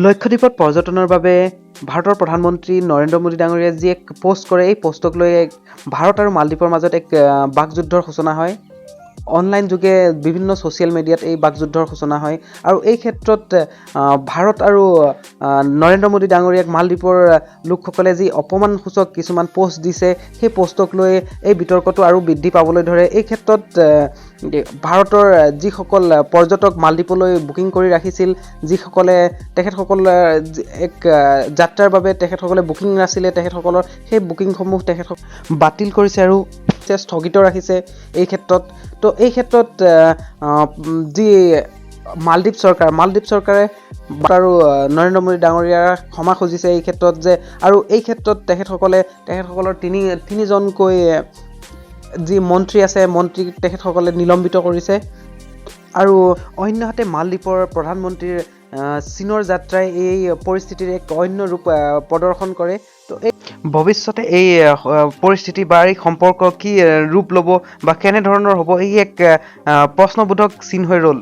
লক্ষদ্বীপত পৰ্যটনৰ বাবে ভাৰতৰ প্ৰধানমন্ত্ৰী নৰেন্দ্ৰ মোদী ডাঙৰীয়াই যি এক পোষ্ট কৰে, এই পোষ্টক লৈ ভাৰত আৰু মালদ্বীপৰ মাজত এক বাকযুদ্ধৰ সূচনা হয়। অনলাইন যোগে বিভিন্ন ছ'চিয়েল মিডিয়াত এই বাকযুদ্ধৰ সূচনা হয় আৰু এই ক্ষেত্ৰত ভাৰত আৰু নৰেন্দ্ৰ মোদী ডাঙৰীয়াক মালদ্বীপৰ লোকসকলে যি অপমানসূচক কিছুমান পোষ্ট দিছে, সেই পোষ্টক লৈ এই বিতৰ্কটো আৰু বৃদ্ধি পাবলৈ ধৰে। এই ক্ষেত্ৰত ভাৰতৰ যিসকল পৰ্যটক মালদ্বীপলৈ বুকিং কৰি ৰাখিছিল, যিসকলে তেখেতসকল এক যাত্ৰাৰ বাবে তেখেতসকলে বুকিং নাছিলে, তেখেতসকলৰ সেই বুকিংসমূহ বাতিল কৰিছে আৰু স্থগিত ৰাখিছে এই ক্ষেত্ৰত। তো এই ক্ষেত্ৰত যি মালদ্বীপ চৰকাৰে আৰু নৰেন্দ্ৰ মোদী ডাঙৰীয়াৰ ক্ষমা খুজিছে এই ক্ষেত্ৰত যে, আৰু এই ক্ষেত্ৰত তেখেতসকলৰ তিনিজনকৈ যি মন্ত্ৰী আছে, মন্ত্ৰীক তেখেতসকলে নিলম্বিত কৰিছে। আৰু অন্যহাতে মালদ্বীপৰ প্ৰধানমন্ত্ৰীৰ চীনৰ যাত্ৰাই এই পৰিস্থিতিৰ এক অন্য ৰূপ প্ৰদৰ্শন কৰে। তো এই ভৱিষ্যতে এই পৰিস্থিতি বা এই সম্পৰ্ক কি ৰূপ ল'ব বা কেনেধৰণৰ হ'ব, এই এক প্ৰশ্নবোধক চিন হৈ ৰ'ল।